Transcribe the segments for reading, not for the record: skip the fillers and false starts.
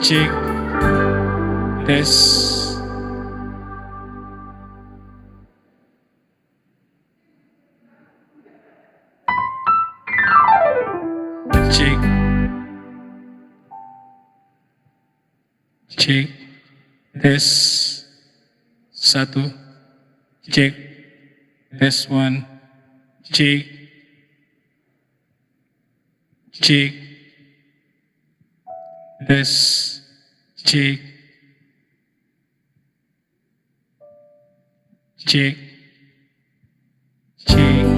cek, tes, cek, cek, tes, 1, cek, tes 1, cek, cek, tes, cek, cek, cek.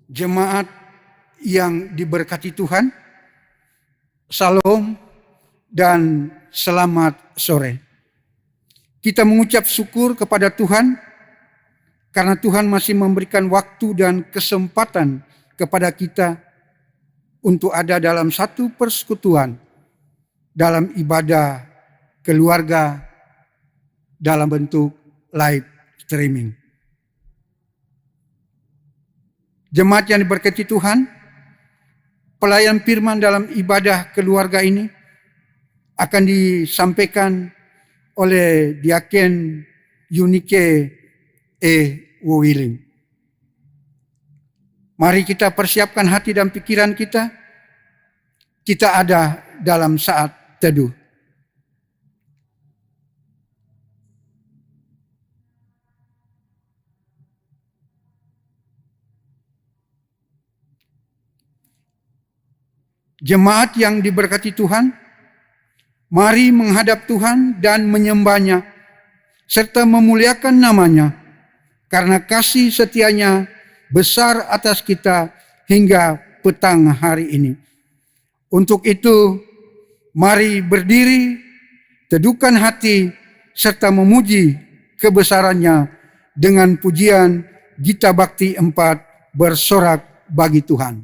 Jemaat yang diberkati Tuhan, Salam dan selamat sore. Kita mengucap syukur kepada Tuhan karena Tuhan masih memberikan waktu dan kesempatan kepada kita untuk ada dalam satu persekutuan, dalam ibadah keluarga, dalam bentuk live streaming. Jemaat yang diberkati Tuhan, pelayan firman dalam ibadah keluarga ini akan disampaikan oleh Diaken Yunike Wuwiling. Mari kita persiapkan hati dan pikiran kita. Kita ada dalam saat teduh. Jemaat yang diberkati Tuhan, mari menghadap Tuhan dan menyembah-Nya serta memuliakan nama-Nya karena kasih setianya besar atas kita hingga petang hari ini. Untuk itu, mari berdiri, teduhkan hati serta memuji kebesaran-Nya dengan pujian Gita Bakti 4 bersorak bagi Tuhan.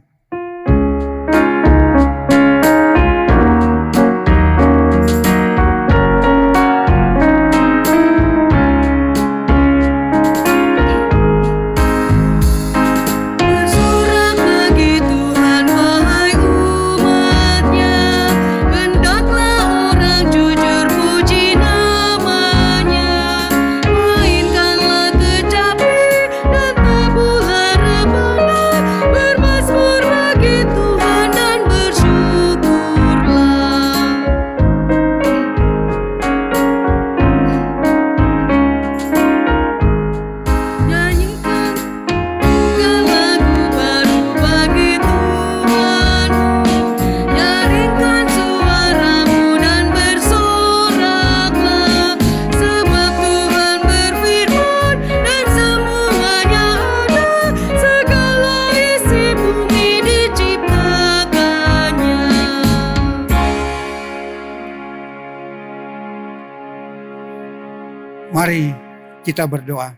Mari kita berdoa.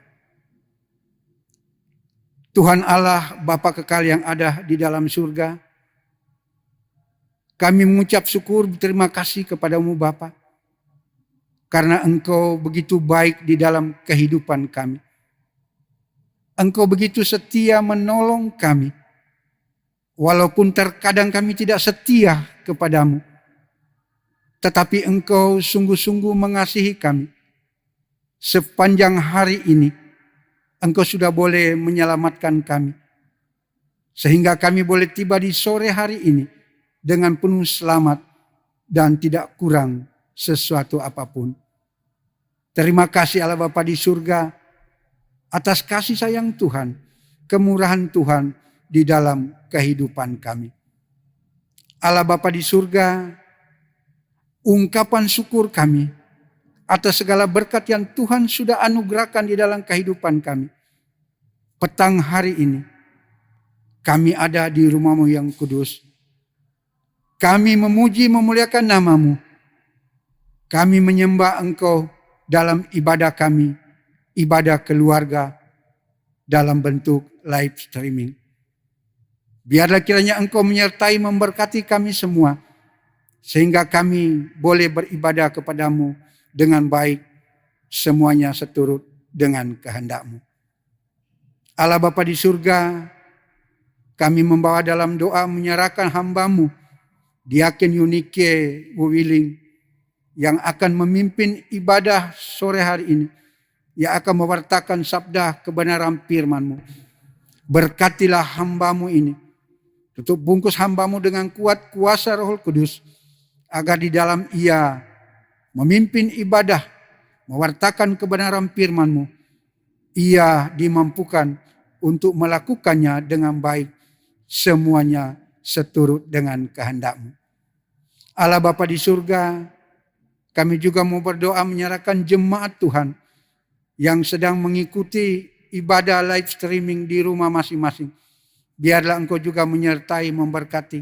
Tuhan Allah, Bapa kekal yang ada di dalam surga, kami mengucap syukur berterima kasih kepadamu Bapa, karena Engkau begitu baik di dalam kehidupan kami. Engkau begitu setia menolong kami, walaupun terkadang kami tidak setia kepadamu, tetapi Engkau sungguh-sungguh mengasihi kami. Sepanjang hari ini, Engkau sudah boleh menyelamatkan kami. Sehingga kami boleh tiba di sore hari ini dengan penuh selamat dan tidak kurang sesuatu apapun. Terima kasih Allah Bapa di surga atas kasih sayang Tuhan, kemurahan Tuhan di dalam kehidupan kami. Allah Bapa di surga, ungkapan syukur kami atas segala berkat yang Tuhan sudah anugerahkan di dalam kehidupan kami. Petang hari ini, kami ada di rumah-Mu yang kudus. Kami memuji memuliakan nama-Mu. Kami menyembah Engkau dalam ibadah kami, ibadah keluarga dalam bentuk live streaming. Biarlah kiranya Engkau menyertai memberkati kami semua, sehingga kami boleh beribadah kepadamu dengan baik, semuanya seturut dengan kehendak-Mu. Allah Bapa di surga, kami membawa dalam doa menyerahkan hamba-Mu, Diaken Yunike Wuwiling, yang akan memimpin ibadah sore hari ini, yang akan mewartakan sabda kebenaran firman-Mu. Berkatilah hamba-Mu ini, tutup bungkus hamba-Mu dengan kuat kuasa Roh Kudus, agar di dalam ia memimpin ibadah, mewartakan kebenaran firman-Mu, ia dimampukan untuk melakukannya dengan baik, semuanya seturut dengan kehendak-Mu. Allah Bapa di surga, kami juga mau berdoa menyerahkan jemaat Tuhan yang sedang mengikuti ibadah live streaming di rumah masing-masing. Biarlah Engkau juga menyertai, memberkati,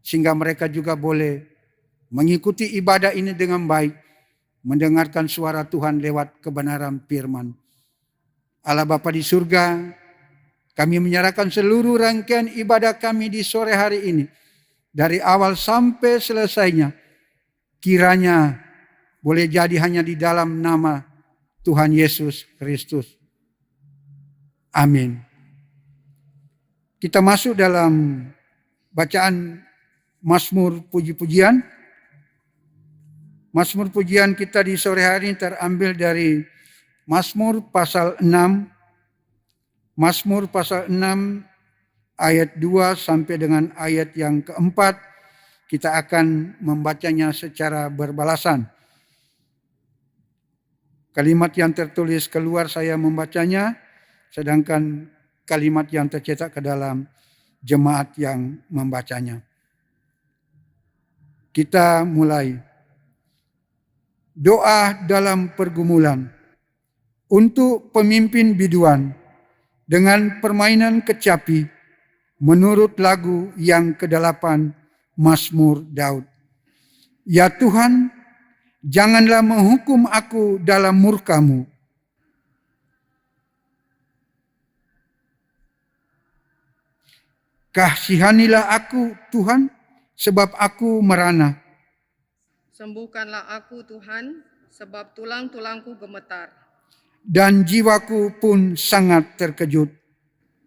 sehingga mereka juga boleh mengikuti ibadah ini dengan baik, mendengarkan suara Tuhan lewat kebenaran firman. Allah Bapa di surga, kami menyerahkan seluruh rangkaian ibadah kami di sore hari ini, dari awal sampai selesainya, kiranya boleh jadi hanya di dalam nama Tuhan Yesus Kristus. Amin. Kita masuk dalam bacaan Mazmur puji-pujian. Mazmur pujian kita di sore hari ini terambil dari Mazmur pasal 6. Mazmur pasal 6 ayat 2 sampai dengan ayat yang keempat. Kita akan membacanya secara berbalasan. Kalimat yang tertulis keluar saya membacanya, sedangkan kalimat yang tercetak ke dalam jemaat yang membacanya. Kita mulai. Doa dalam pergumulan. Untuk pemimpin biduan dengan permainan kecapi menurut lagu yang ke-8 Mazmur Daud. Ya Tuhan, janganlah menghukum aku dalam murka-Mu. Kasihanilah aku, Tuhan, sebab aku merana. Sembuhkanlah aku, Tuhan, sebab tulang-tulangku gemetar. Dan jiwaku pun sangat terkejut.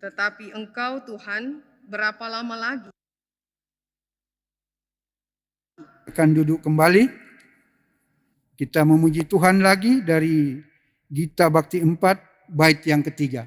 Tetapi Engkau, Tuhan, berapa lama lagi? Akan duduk kembali. Kita memuji Tuhan lagi dari Gita Bakti 4, bait yang ketiga.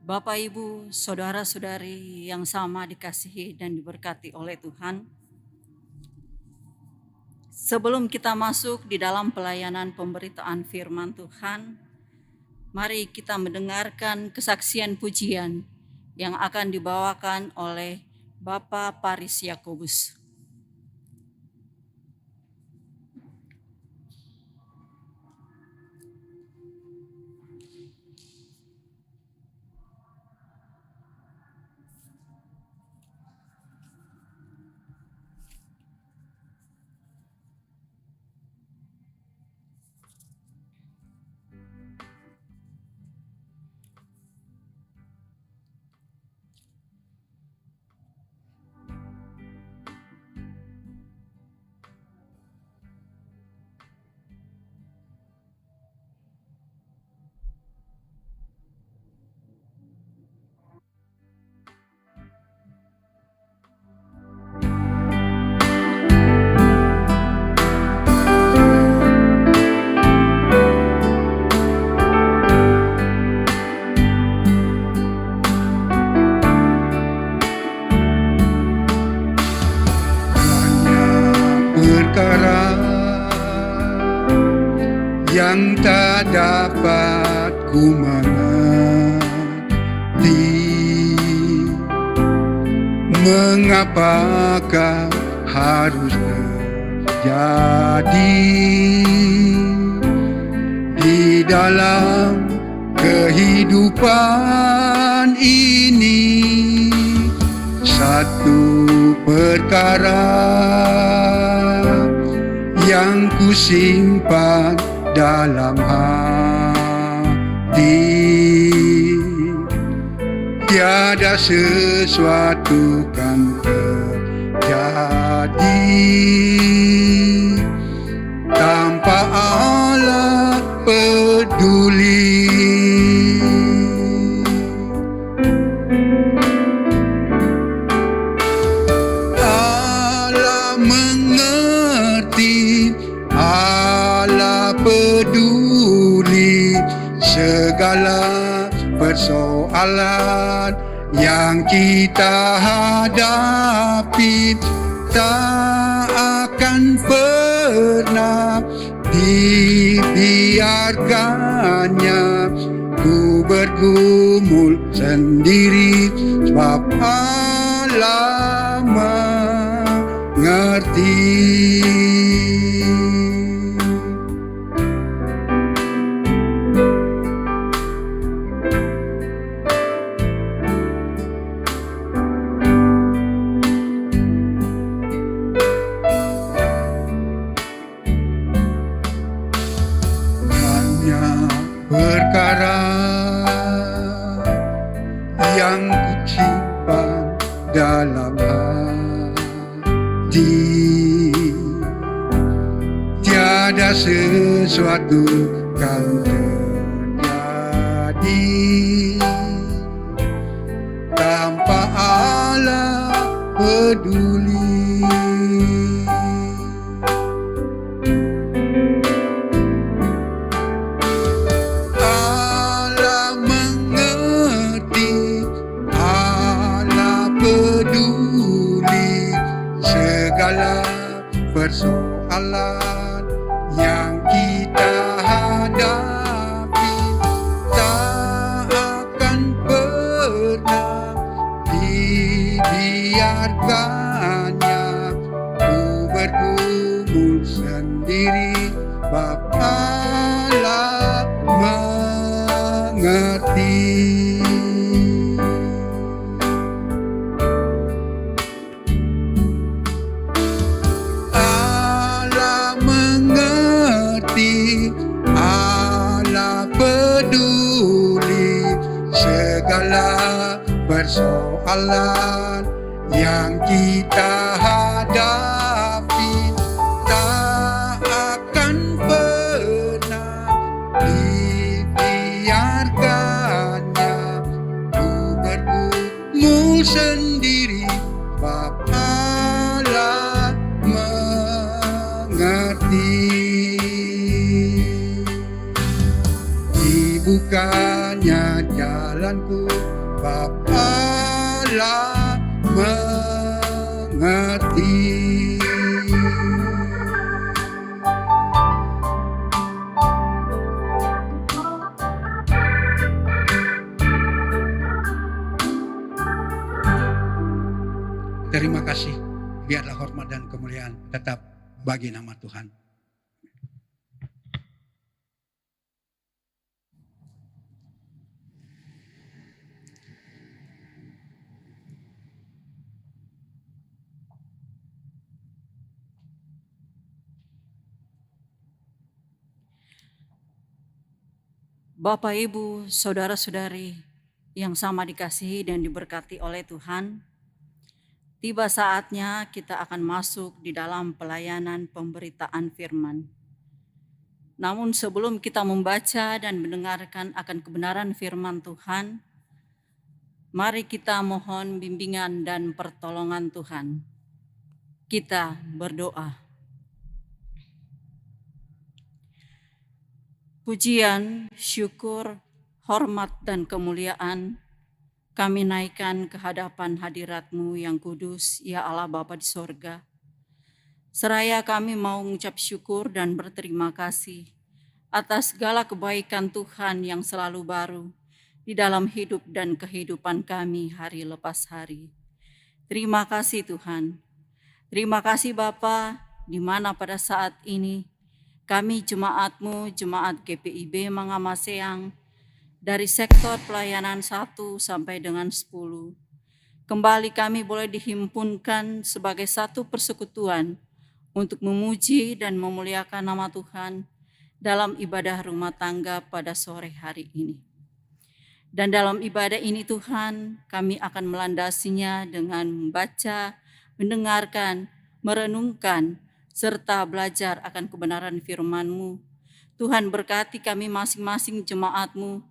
Bapak, Ibu, saudara-saudari yang sama dikasihi dan diberkati oleh Tuhan. Sebelum kita masuk di dalam pelayanan pemberitaan firman Tuhan, mari kita mendengarkan kesaksian pujian yang akan dibawakan oleh Bapak Paris Yakobus. Yang tak dapat ku mengerti, mengapakah harus terjadi di dalam kehidupan ini. Satu perkara yang ku simpan dalam hati, tiada sesuatu kan terjadi tanpa Allah peduli. Allah mengerti, Allah peduli segala persoalan yang kita hadapi. Tak akan pernah dibiarkannya ku bergumul sendiri, sebab Allah mengerti. Perkara yang kusimpan dalam hati, tiada sesuatu kan terjadi tanpa Allah peduli. Persoalan yang kita hadapi tak akan pernah dibiarkannya ku bergumul sendiri, sebab Allah mengerti. Allah peduli segala persoalan yang kita hadapi tak akan pernah dibiarkannya ku bergumul sendiri, sebab Allah mengerti. Bukannya jalanku, sebab Allah mengerti. Terima kasih. Biarlah hormat dan kemuliaan tetap bagi nama Tuhan. Bapak, Ibu, Saudara-saudari yang sama dikasihi dan diberkati oleh Tuhan, tiba saatnya kita akan masuk di dalam pelayanan pemberitaan firman. Namun sebelum kita membaca dan mendengarkan akan kebenaran firman Tuhan, mari kita mohon bimbingan dan pertolongan Tuhan. Kita berdoa. Pujian, syukur, hormat, dan kemuliaan kami naikkan ke hadapan hadirat-Mu yang kudus, ya Allah Bapa di sorga. Seraya kami mau mengucap syukur dan berterima kasih atas segala kebaikan Tuhan yang selalu baru di dalam hidup dan kehidupan kami hari lepas hari. Terima kasih Tuhan. Terima kasih Bapa, di mana pada saat ini kami jemaat-Mu, jemaat GPIB Mangamaseang, dari sektor pelayanan 1 sampai dengan 10. Kembali kami boleh dihimpunkan sebagai satu persekutuan untuk memuji dan memuliakan nama Tuhan dalam ibadah rumah tangga pada sore hari ini. Dan dalam ibadah ini Tuhan, kami akan melandasinya dengan membaca, mendengarkan, merenungkan serta belajar akan kebenaran firman-Mu. Tuhan berkati kami masing-masing jemaat-Mu,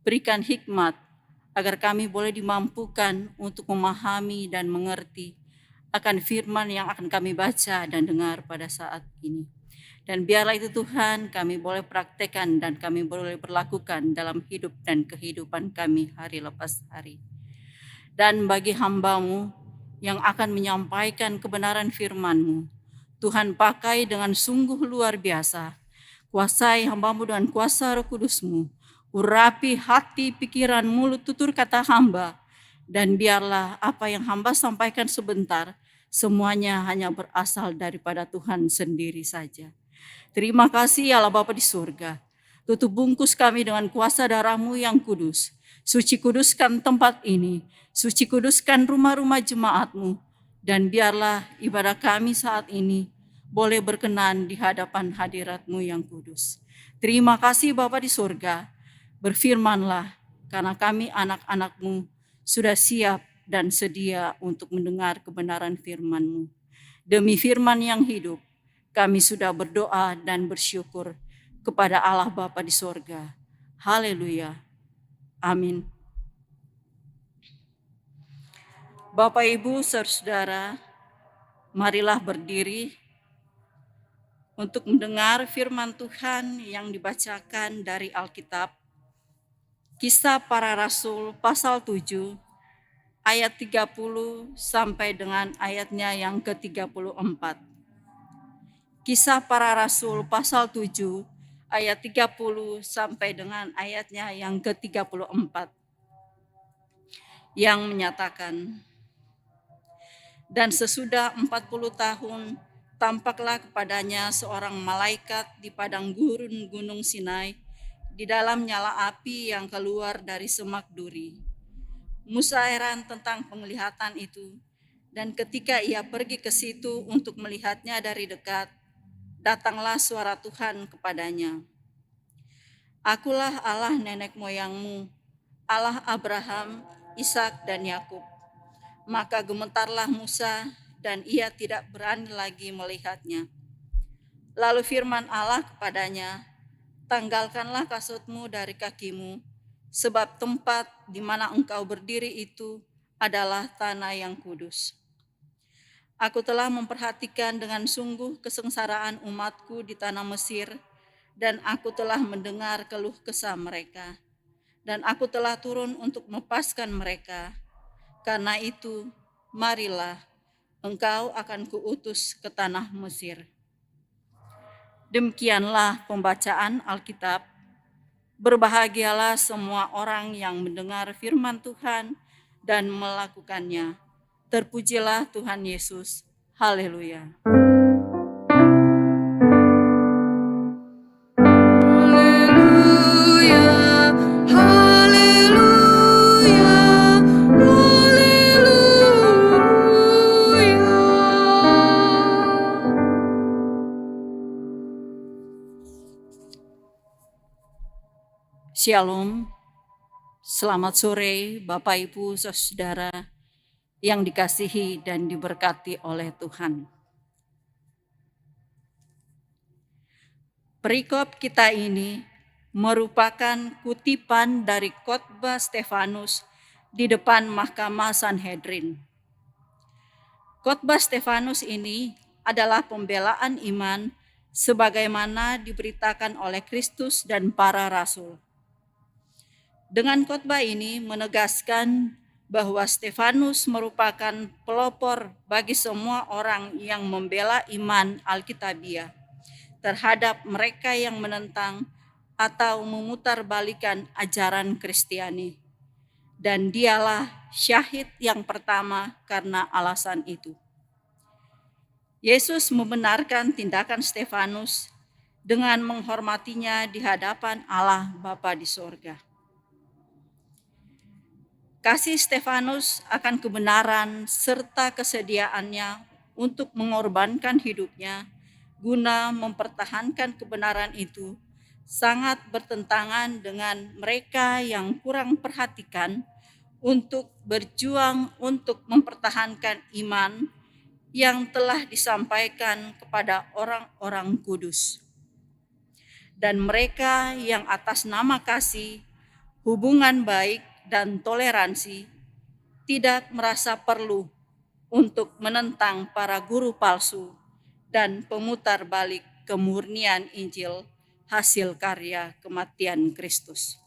berikan hikmat agar kami boleh dimampukan untuk memahami dan mengerti akan firman yang akan kami baca dan dengar pada saat ini. Dan biarlah itu Tuhan kami boleh praktekkan dan kami boleh berlakukan dalam hidup dan kehidupan kami hari lepas hari. Dan bagi hamba-Mu yang akan menyampaikan kebenaran firman-Mu, Tuhan pakai dengan sungguh luar biasa. Kuasai hamba-Mu dengan kuasa Roh Kudus-Mu. Urapi hati, pikiran, mulut, tutur kata hamba. Dan biarlah apa yang hamba sampaikan sebentar, semuanya hanya berasal daripada Tuhan sendiri saja. Terima kasih ya Allah Bapa di surga. Tutup bungkus kami dengan kuasa darah-Mu yang kudus. Suci kuduskan tempat ini. Suci kuduskan rumah-rumah jemaat-Mu. Dan biarlah ibadah kami saat ini boleh berkenan di hadapan hadirat-Mu yang kudus. Terima kasih Bapa di surga. Berfirmanlah, karena kami anak-anak-Mu sudah siap dan sedia untuk mendengar kebenaran firman-Mu. Demi firman yang hidup, kami sudah berdoa dan bersyukur kepada Allah Bapa di sorga. Haleluya. Amin. Bapak, Ibu, saudara, marilah berdiri untuk mendengar firman Tuhan yang dibacakan dari Alkitab. Kisah Para Rasul pasal 7 ayat 30 sampai dengan ayatnya yang ke-34. Kisah Para Rasul pasal 7 ayat 30 sampai dengan ayatnya yang ke-34 yang menyatakan, dan sesudah 40 tahun tampaklah kepadanya seorang malaikat di padang gurun Gunung Sinai, di dalam nyala api yang keluar dari semak duri. Musa heran tentang penglihatan itu, dan ketika ia pergi ke situ untuk melihatnya dari dekat, datanglah suara Tuhan kepadanya. Akulah Allah nenek moyangmu, Allah Abraham, Ishak dan Yakub. Maka gemetarlah Musa dan ia tidak berani lagi melihatnya. Lalu firman Allah kepadanya, tanggalkanlah kasutmu dari kakimu, sebab tempat di mana engkau berdiri itu adalah tanah yang kudus. Aku telah memperhatikan dengan sungguh kesengsaraan umatku di tanah Mesir, dan aku telah mendengar keluh kesah mereka, dan aku telah turun untuk melepaskan mereka. Karena itu, marilah, engkau akan kuutus ke tanah Mesir. Demikianlah pembacaan Alkitab. Berbahagialah semua orang yang mendengar firman Tuhan dan melakukannya. Terpujilah Tuhan Yesus. Haleluya. Shalom, selamat sore Bapak Ibu Saudara yang dikasihi dan diberkati oleh Tuhan. Perikop kita ini merupakan kutipan dari khotbah Stefanus di depan Mahkamah Sanhedrin. Khotbah Stefanus ini adalah pembelaan iman sebagaimana diberitakan oleh Kristus dan para rasul. Dengan khotbah ini menegaskan bahwa Stefanus merupakan pelopor bagi semua orang yang membela iman Alkitabiah terhadap mereka yang menentang atau memutarbalikkan ajaran Kristiani. Dan dialah syahid yang pertama karena alasan itu. Yesus membenarkan tindakan Stefanus dengan menghormatinya di hadapan Allah Bapa di sorga. Kasih Stefanus akan kebenaran serta kesediaannya untuk mengorbankan hidupnya guna mempertahankan kebenaran itu sangat bertentangan dengan mereka yang kurang perhatikan untuk berjuang untuk mempertahankan iman yang telah disampaikan kepada orang-orang kudus. Dan mereka yang atas nama kasih, hubungan baik, dan toleransi tidak merasa perlu untuk menentang para guru palsu dan pemutar balik kemurnian Injil hasil karya kematian Kristus.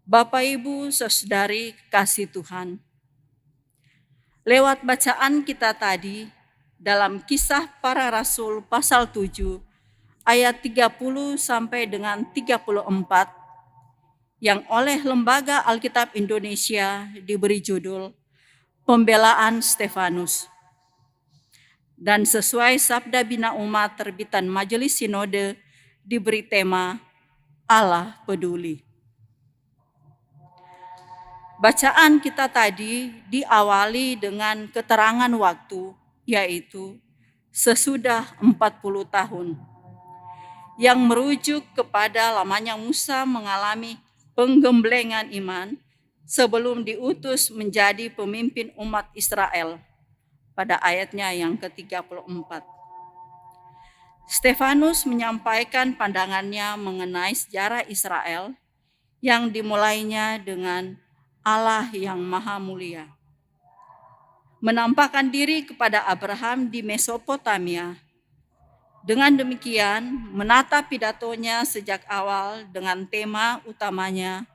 Bapak, Ibu, saudari kasih Tuhan, lewat bacaan kita tadi dalam Kisah Para Rasul pasal 7 ayat 30 sampai dengan 34 yang oleh Lembaga Alkitab Indonesia diberi judul Pembelaan Stefanus. Dan sesuai Sabda Bina Umat terbitan Majelis Sinode diberi tema Allah Peduli. Bacaan kita tadi diawali dengan keterangan waktu, yaitu sesudah 40 tahun, yang merujuk kepada lamanya Musa mengalami penggemblengan iman sebelum diutus menjadi pemimpin umat Israel pada ayatnya yang ke-34. Stefanus menyampaikan pandangannya mengenai sejarah Israel yang dimulainya dengan Allah yang Maha Mulia. Menampakkan diri kepada Abraham di Mesopotamia. Dengan demikian, menata pidatonya sejak awal dengan tema utamanya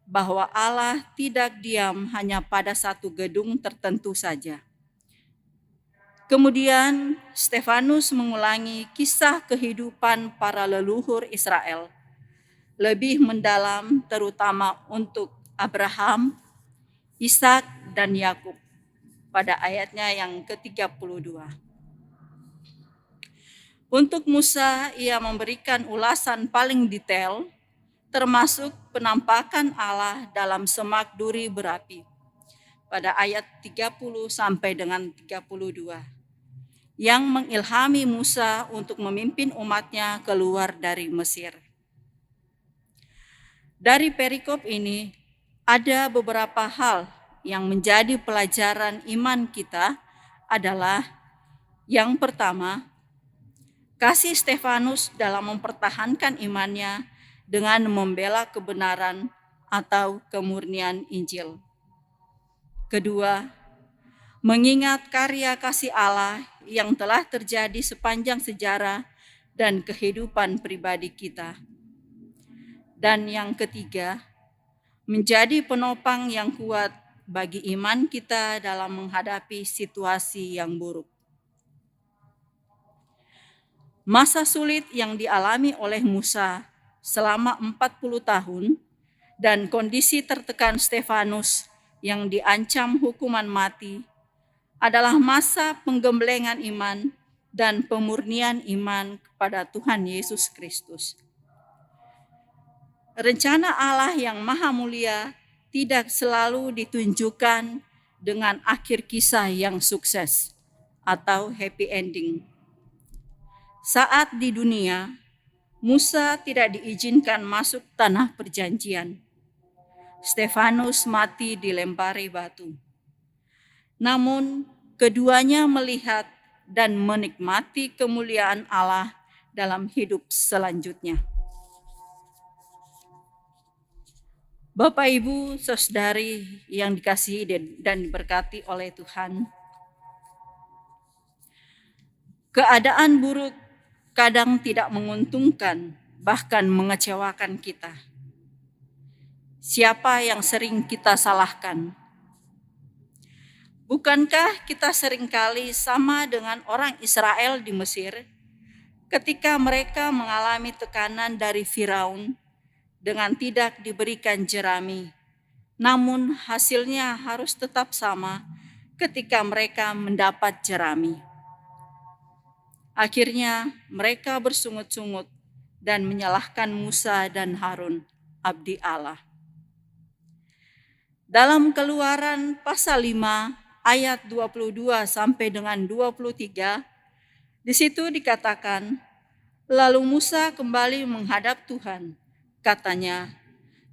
bahwa Allah tidak diam hanya pada satu gedung tertentu saja. Kemudian, Stefanus mengulangi kisah kehidupan para leluhur Israel, lebih mendalam terutama untuk Abraham, Ishak, dan Yakub pada ayatnya yang ke-32. Untuk Musa, ia memberikan ulasan paling detail, termasuk penampakan Allah dalam semak duri berapi pada ayat 30 sampai dengan 32, yang mengilhami Musa untuk memimpin umatnya keluar dari Mesir. Dari perikop ini, ada beberapa hal yang menjadi pelajaran iman kita adalah yang pertama, kasih Stefanus dalam mempertahankan imannya dengan membela kebenaran atau kemurnian Injil. Kedua, mengingat karya kasih Allah yang telah terjadi sepanjang sejarah dan kehidupan pribadi kita. Dan yang ketiga, menjadi penopang yang kuat bagi iman kita dalam menghadapi situasi yang buruk. Masa sulit yang dialami oleh Musa selama 40 tahun dan kondisi tertekan Stefanus yang diancam hukuman mati adalah masa penggemblengan iman dan pemurnian iman kepada Tuhan Yesus Kristus. Rencana Allah yang Maha Mulia tidak selalu ditunjukkan dengan akhir kisah yang sukses atau happy ending. Saat di dunia, Musa tidak diizinkan masuk tanah perjanjian. Stefanus mati dilempari batu. Namun, keduanya melihat dan menikmati kemuliaan Allah dalam hidup selanjutnya. Bapak, Ibu, saudari yang dikasihi dan diberkati oleh Tuhan, keadaan buruk kadang tidak menguntungkan, bahkan mengecewakan kita. Siapa yang sering kita salahkan? Bukankah kita seringkali sama dengan orang Israel di Mesir ketika mereka mengalami tekanan dari Firaun dengan tidak diberikan jerami, namun hasilnya harus tetap sama ketika mereka mendapat jerami. Akhirnya mereka bersungut-sungut dan menyalahkan Musa dan Harun, abdi Allah. Dalam Keluaran pasal 5 ayat 22 sampai dengan 23, di situ dikatakan, lalu Musa kembali menghadap Tuhan. Katanya,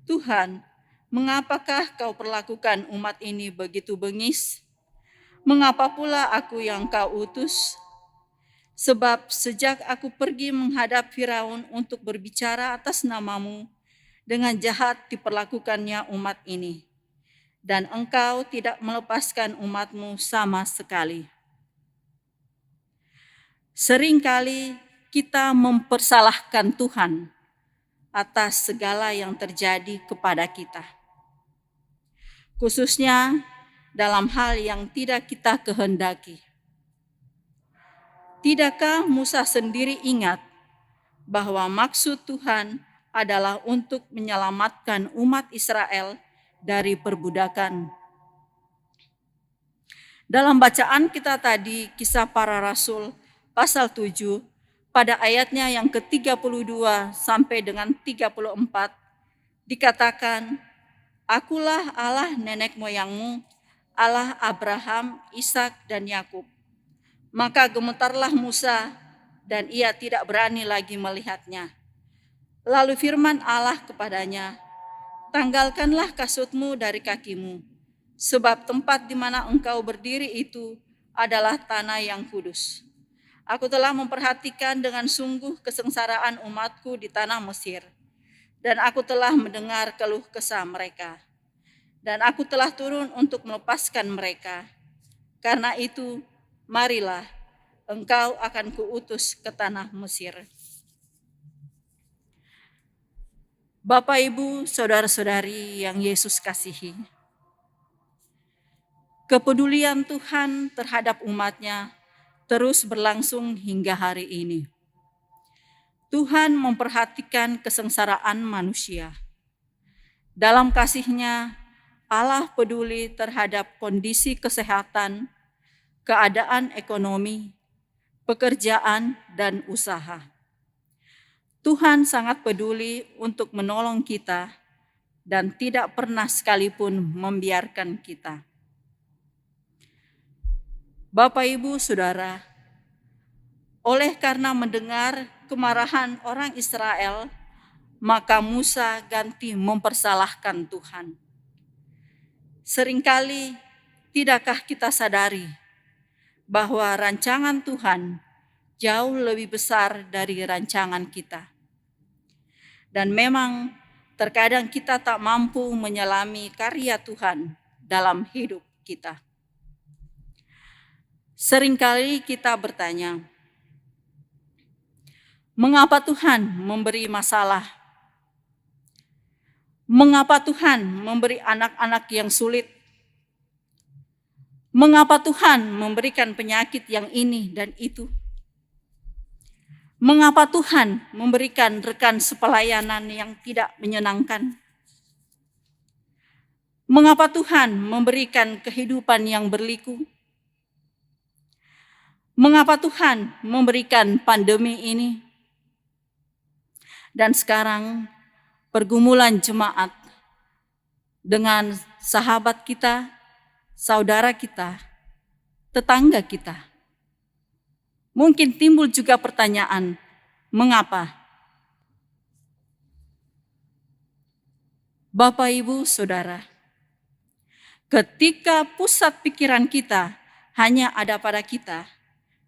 Tuhan, mengapakah kau perlakukan umat ini begitu bengis? Mengapa pula aku yang kau utus? Sebab sejak aku pergi menghadap Firaun untuk berbicara atas namamu, dengan jahat diperlakukannya umat ini, dan engkau tidak melepaskan umatmu sama sekali. Seringkali kita mempersalahkan Tuhan atas segala yang terjadi kepada kita, khususnya dalam hal yang tidak kita kehendaki. Tidakkah Musa sendiri ingat bahwa maksud Tuhan adalah untuk menyelamatkan umat Israel dari perbudakan? Dalam bacaan kita tadi, Kisah Para Rasul pasal 7, pada ayatnya yang ke-32 sampai dengan 34, dikatakan, Akulah Allah nenek moyangmu, Allah Abraham, Ishak dan Yakub. Maka gemetarlah Musa, dan ia tidak berani lagi melihatnya. Lalu firman Allah kepadanya, tanggalkanlah kasutmu dari kakimu, sebab tempat di mana engkau berdiri itu adalah tanah yang kudus. Aku telah memperhatikan dengan sungguh kesengsaraan umatku di tanah Mesir, dan aku telah mendengar keluh kesah mereka, dan aku telah turun untuk melepaskan mereka. Karena itu, marilah, engkau akan kuutus ke tanah Mesir. Bapak, Ibu, saudara-saudari yang Yesus kasihi, kepedulian Tuhan terhadap umatnya terus berlangsung hingga hari ini. Tuhan memperhatikan kesengsaraan manusia. Dalam kasih-Nya, Allah peduli terhadap kondisi kesehatan, keadaan ekonomi, pekerjaan, dan usaha. Tuhan sangat peduli untuk menolong kita dan tidak pernah sekalipun membiarkan kita. Bapak, Ibu, Saudara, oleh karena mendengar kemarahan orang Israel, maka Musa ganti mempersalahkan Tuhan. Seringkali tidakkah kita sadari bahwa rancangan Tuhan jauh lebih besar dari rancangan kita? Dan memang terkadang kita tak mampu menyelami karya Tuhan dalam hidup kita. Seringkali kita bertanya, mengapa Tuhan memberi masalah? Mengapa Tuhan memberi anak-anak yang sulit? Mengapa Tuhan memberikan penyakit yang ini dan itu? Mengapa Tuhan memberikan rekan sepelayanan yang tidak menyenangkan? Mengapa Tuhan memberikan kehidupan yang berliku? Mengapa Tuhan memberikan pandemi ini? Dan sekarang pergumulan jemaat dengan sahabat kita, saudara kita, tetangga kita. Mungkin timbul juga pertanyaan, mengapa? Bapak, Ibu, Saudara, ketika pusat pikiran kita hanya ada pada kita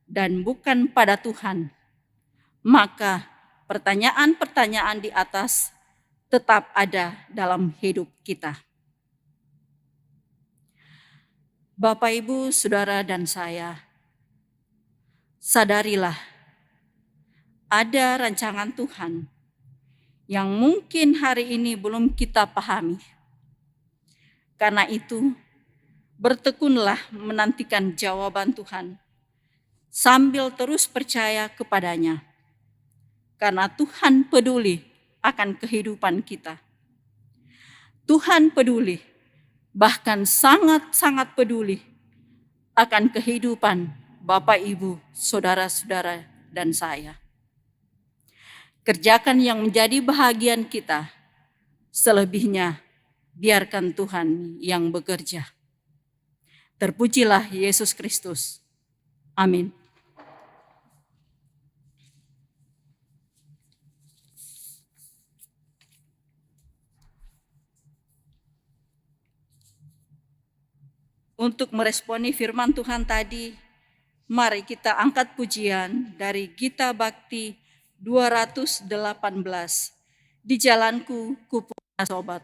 dan bukan pada Tuhan, maka pertanyaan-pertanyaan di atas tetap ada dalam hidup kita. Bapak, Ibu, Saudara, dan saya, sadarilah, ada rancangan Tuhan yang mungkin hari ini belum kita pahami. Karena itu, bertekunlah menantikan jawaban Tuhan, sambil terus percaya kepadanya. Karena Tuhan peduli akan kehidupan kita. Tuhan peduli, bahkan sangat-sangat peduli akan kehidupan Bapak, Ibu, saudara-saudara, dan saya. Kerjakan yang menjadi bahagian kita, selebihnya biarkan Tuhan yang bekerja. Terpujilah Yesus Kristus. Amin. Untuk meresponi firman Tuhan tadi, mari kita angkat pujian dari Gita Bakti 218. Di jalanku ku punya sobat.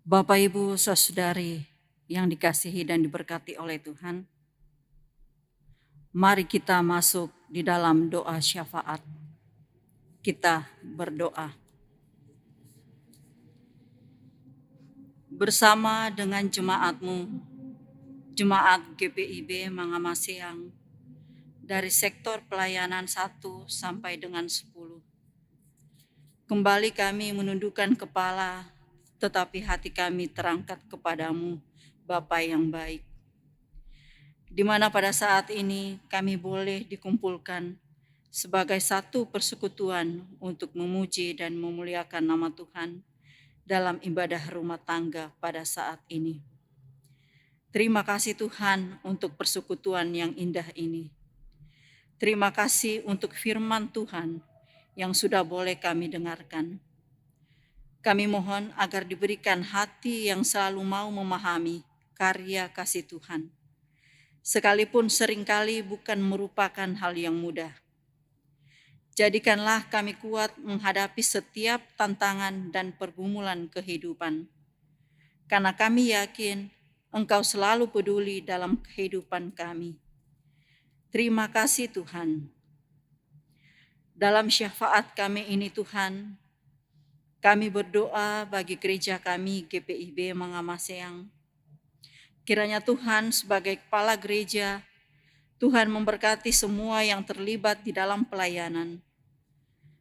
Bapak, Ibu, saudari yang dikasihi dan diberkati oleh Tuhan, mari kita masuk di dalam doa syafaat. Kita berdoa. Bersama dengan jemaatmu, Jemaat GPIB Mangamaseang, dari sektor pelayanan 1 sampai dengan 10. Kembali kami menundukkan kepala, tetapi hati kami terangkat kepadamu, Bapa yang baik. Di mana pada saat ini kami boleh dikumpulkan sebagai satu persekutuan untuk memuji dan memuliakan nama Tuhan dalam ibadah rumah tangga pada saat ini. Terima kasih Tuhan untuk persekutuan yang indah ini. Terima kasih untuk firman Tuhan yang sudah boleh kami dengarkan. Kami mohon agar diberikan hati yang selalu mau memahami karya kasih Tuhan, sekalipun seringkali bukan merupakan hal yang mudah. Jadikanlah kami kuat menghadapi setiap tantangan dan pergumulan kehidupan, karena kami yakin Engkau selalu peduli dalam kehidupan kami. Terima kasih Tuhan. Dalam syafaat kami ini Tuhan, kami berdoa bagi gereja kami GPIB Mangamaseang. Kiranya Tuhan sebagai kepala gereja, Tuhan memberkati semua yang terlibat di dalam pelayanan.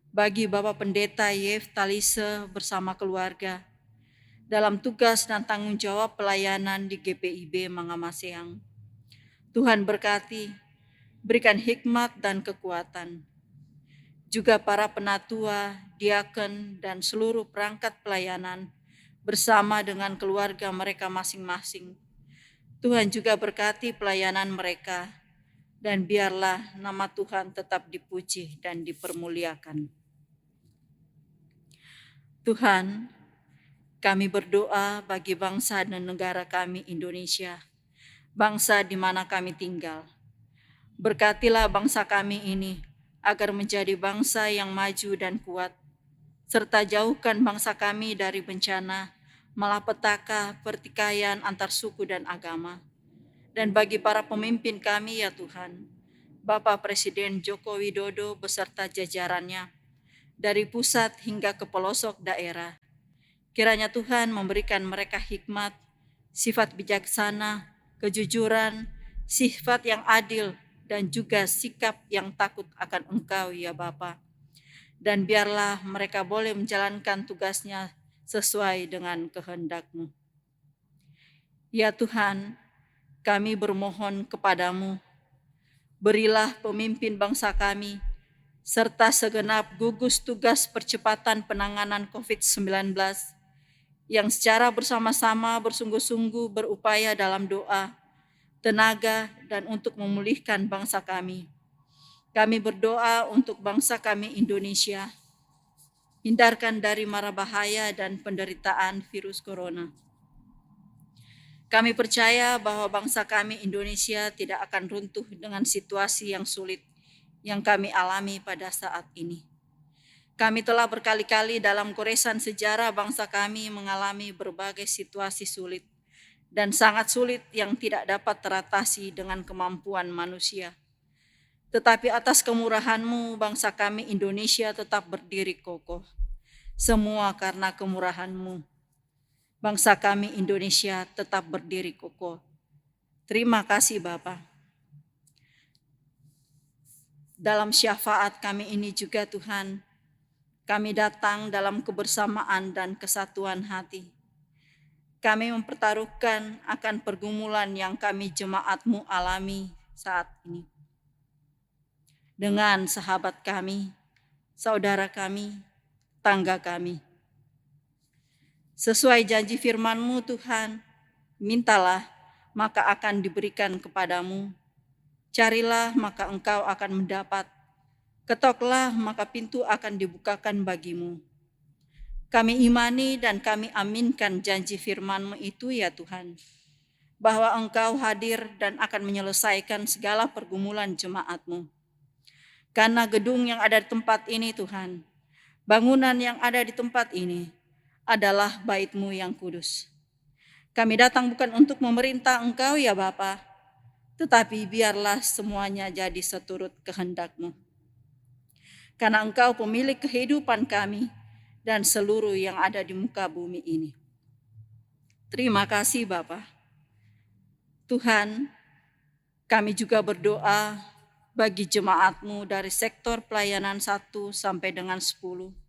Bagi Bapak Pendeta Yef Talise bersama keluarga, dalam tugas dan tanggung jawab pelayanan di GPIB Mangamaseang. Tuhan berkati, berikan hikmat dan kekuatan. Juga para penatua, diaken, dan seluruh perangkat pelayanan bersama dengan keluarga mereka masing-masing. Tuhan juga berkati pelayanan mereka, dan biarlah nama Tuhan tetap dipuji dan dipermuliakan. Tuhan, kami berdoa bagi bangsa dan negara kami Indonesia, bangsa di mana kami tinggal. Berkatilah bangsa kami ini agar menjadi bangsa yang maju dan kuat, serta jauhkan bangsa kami dari bencana, malapetaka, pertikaian antar suku dan agama. Dan bagi para pemimpin kami ya Tuhan, Bapak Presiden Joko Widodo beserta jajarannya, dari pusat hingga ke pelosok daerah, kiranya Tuhan memberikan mereka hikmat, sifat bijaksana, kejujuran, sifat yang adil, dan juga sikap yang takut akan Engkau ya Bapa. Dan biarlah mereka boleh menjalankan tugasnya sesuai dengan kehendak-Mu. Ya Tuhan, kami bermohon kepadamu, berilah pemimpin bangsa kami, serta segenap gugus tugas percepatan penanganan COVID-19 yang secara bersama-sama bersungguh-sungguh berupaya dalam doa, tenaga, dan untuk memulihkan bangsa kami. Kami berdoa untuk bangsa kami Indonesia, hindarkan dari mara bahaya dan penderitaan virus corona. Kami percaya bahwa bangsa kami Indonesia tidak akan runtuh dengan situasi yang sulit yang kami alami pada saat ini. Kami telah berkali-kali dalam goresan sejarah bangsa kami mengalami berbagai situasi sulit dan sangat sulit yang tidak dapat teratasi dengan kemampuan manusia. Tetapi atas kemurahan-Mu, bangsa kami Indonesia tetap berdiri kokoh. Semua karena kemurahan-Mu. Bangsa kami Indonesia tetap berdiri kokoh. Terima kasih Bapa. Dalam syafaat kami ini juga Tuhan, kami datang dalam kebersamaan dan kesatuan hati. Kami mempertaruhkan akan pergumulan yang kami jemaat-Mu alami saat ini. Dengan sahabat kami, saudara kami, tangga kami. Sesuai janji firman-Mu Tuhan, mintalah maka akan diberikan kepadamu. Carilah maka engkau akan mendapat. Ketoklah maka pintu akan dibukakan bagimu. Kami imani dan kami aminkan janji firman-Mu itu ya Tuhan, bahwa Engkau hadir dan akan menyelesaikan segala pergumulan jemaat-Mu. Karena gedung yang ada di tempat ini Tuhan, bangunan yang ada di tempat ini adalah bait-Mu yang kudus. Kami datang bukan untuk memerintah Engkau ya Bapa, tetapi biarlah semuanya jadi seturut kehendak-Mu. Karena Engkau pemilik kehidupan kami dan seluruh yang ada di muka bumi ini. Terima kasih Bapa. Tuhan, kami juga berdoa bagi jemaat-Mu dari sektor pelayanan 1 sampai dengan 10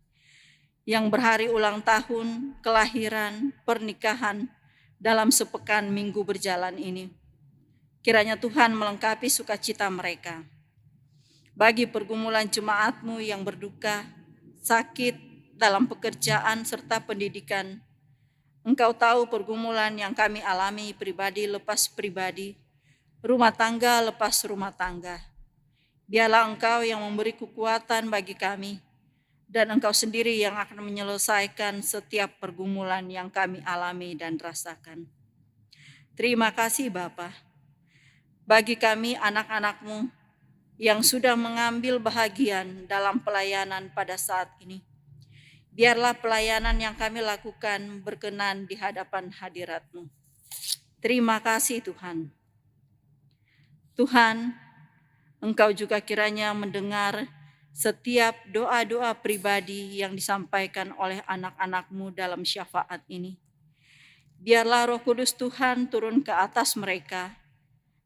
yang berhari ulang tahun, kelahiran, pernikahan dalam sepekan minggu berjalan ini. Kiranya Tuhan melengkapi sukacita mereka. Bagi pergumulan jemaat-Mu yang berduka, sakit, dalam pekerjaan serta pendidikan, Engkau tahu pergumulan yang kami alami pribadi lepas pribadi, rumah tangga lepas rumah tangga. Biarlah Engkau yang memberi kekuatan bagi kami, dan Engkau sendiri yang akan menyelesaikan setiap pergumulan yang kami alami dan rasakan. Terima kasih Bapa. Bagi kami anak-anak-Mu yang sudah mengambil bahagian dalam pelayanan pada saat ini, biarlah pelayanan yang kami lakukan berkenan di hadapan hadirat-Mu. Terima kasih Tuhan. Tuhan, Engkau juga kiranya mendengar setiap doa-doa pribadi yang disampaikan oleh anak-anak-Mu dalam syafaat ini. Biarlah Roh Kudus Tuhan turun ke atas mereka,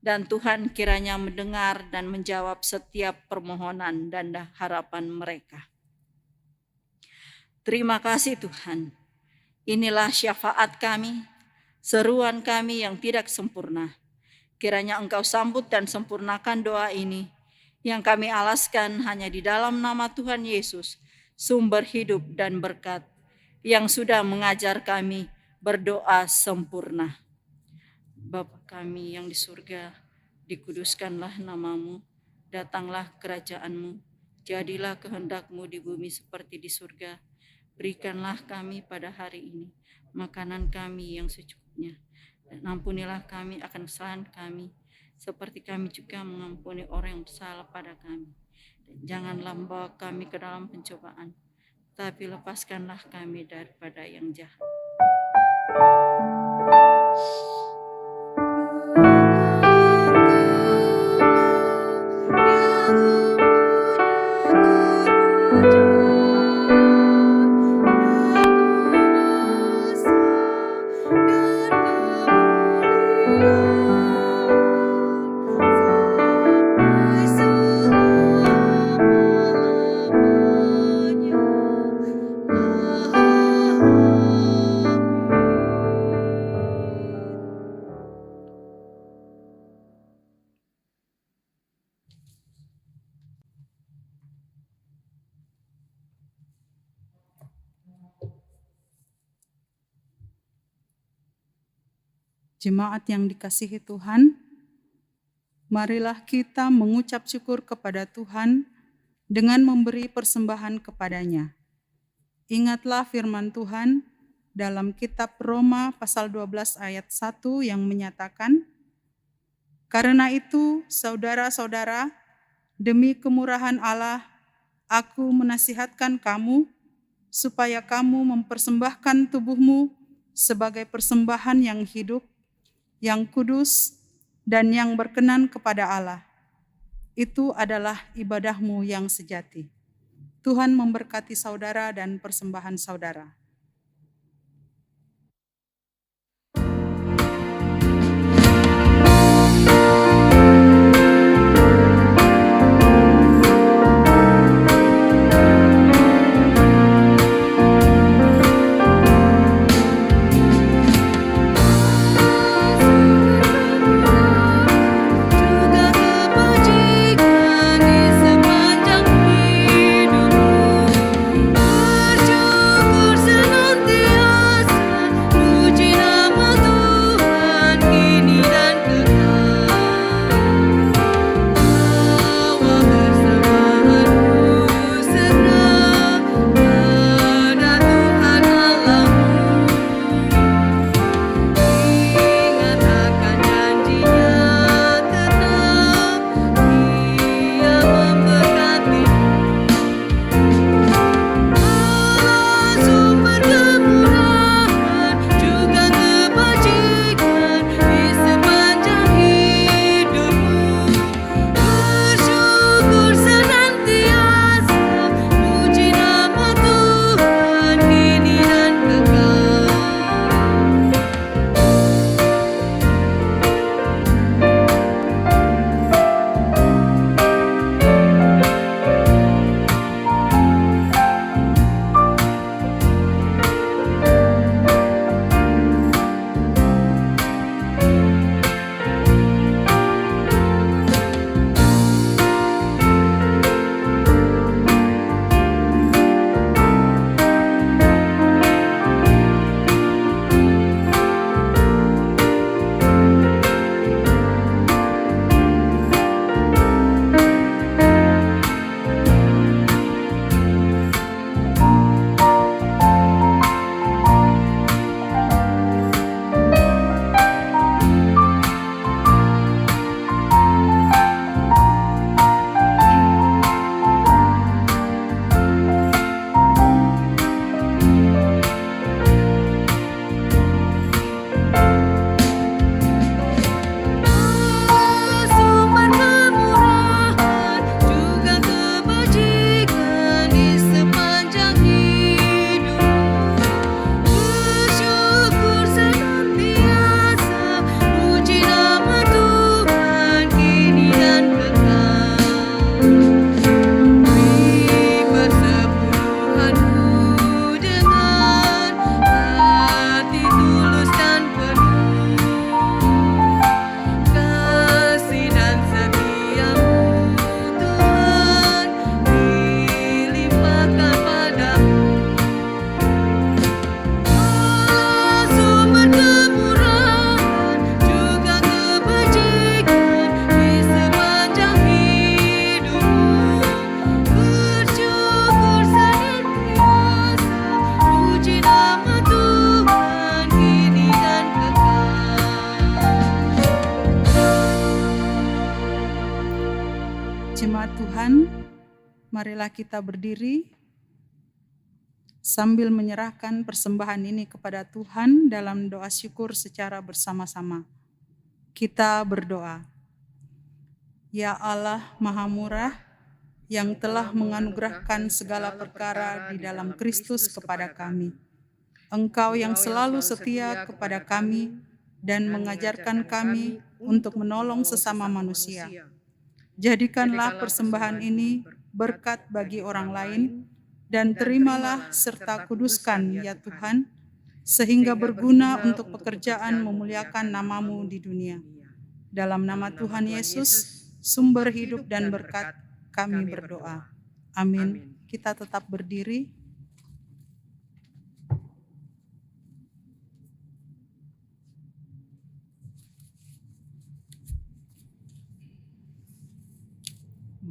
dan Tuhan kiranya mendengar dan menjawab setiap permohonan dan harapan mereka. Terima kasih Tuhan. Inilah syafaat kami, seruan kami yang tidak sempurna. Kiranya Engkau sambut dan sempurnakan doa ini yang kami alaskan hanya di dalam nama Tuhan Yesus, sumber hidup dan berkat, yang sudah mengajar kami berdoa sempurna. Bapa kami yang di surga, dikuduskanlah namamu, datanglah kerajaan-Mu, jadilah kehendak-Mu di bumi seperti di surga. Berikanlah kami pada hari ini makanan kami yang secukupnya, dan ampunilah kami akan kesalahan kami, seperti kami juga mengampuni orang yang bersalah pada kami. Dan janganlah membawa kami ke dalam pencobaan, tapi lepaskanlah kami daripada yang jahat. Jemaat yang dikasihi Tuhan, marilah kita mengucap syukur kepada Tuhan dengan memberi persembahan kepadanya. Ingatlah firman Tuhan dalam kitab Roma pasal 12 ayat 1 yang menyatakan, "Karena itu, saudara-saudara, demi kemurahan Allah, aku menasihatkan kamu supaya kamu mempersembahkan tubuhmu sebagai persembahan yang hidup, yang kudus, dan yang berkenan kepada Allah. Itu adalah ibadahmu yang sejati." Tuhan memberkati saudara dan persembahan saudara. Bersyukur Jemaat Tuhan, marilah kita berdiri sambil menyerahkan persembahan ini kepada Tuhan dalam doa syukur secara bersama-sama. Kita berdoa. Ya Allah Maha Murah, yang telah menganugerahkan segala perkara di dalam Kristus kepada kami. Engkau yang selalu setia kepada kami dan mengajarkan kami untuk menolong sesama manusia. Jadikanlah persembahan ini berkat bagi orang lain, dan terimalah serta kuduskan ya Tuhan, sehingga berguna untuk pekerjaan memuliakan nama-Mu di dunia. Dalam nama Tuhan Yesus, sumber hidup dan berkat, kami berdoa. Amin. Kita tetap berdiri.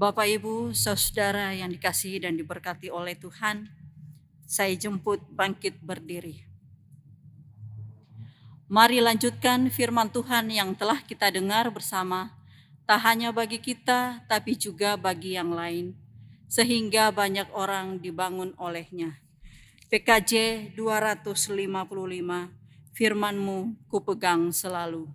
Bapak, Ibu, saudara yang dikasihi dan diberkati oleh Tuhan, saya jemput bangkit berdiri. Mari lanjutkan firman Tuhan yang telah kita dengar bersama, tak hanya bagi kita, tapi juga bagi yang lain, sehingga banyak orang dibangun olehnya. PKJ 255, firman-Mu kupegang selalu.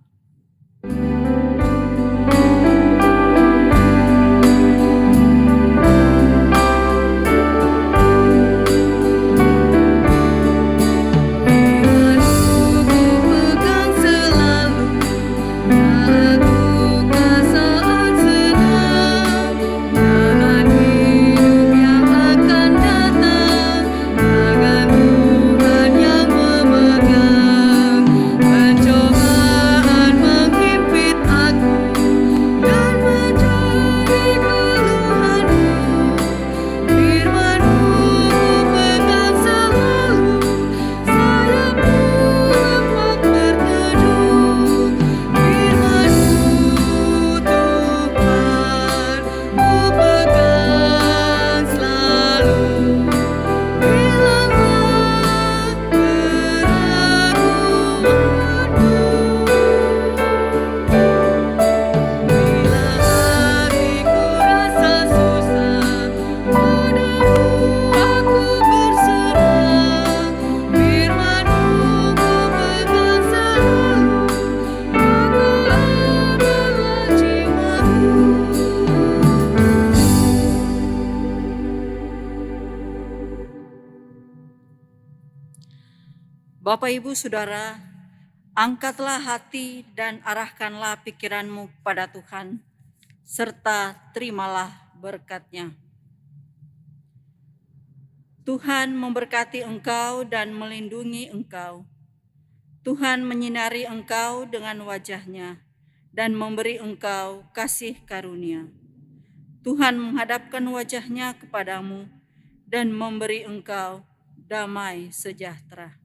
Bapak, Ibu, Saudara, angkatlah hati dan arahkanlah pikiranmu pada Tuhan, serta terimalah berkat-Nya. Tuhan memberkati engkau dan melindungi engkau. Tuhan menyinari engkau dengan wajah-Nya dan memberi engkau kasih karunia. Tuhan menghadapkan wajah-Nya kepadamu dan memberi engkau damai sejahtera.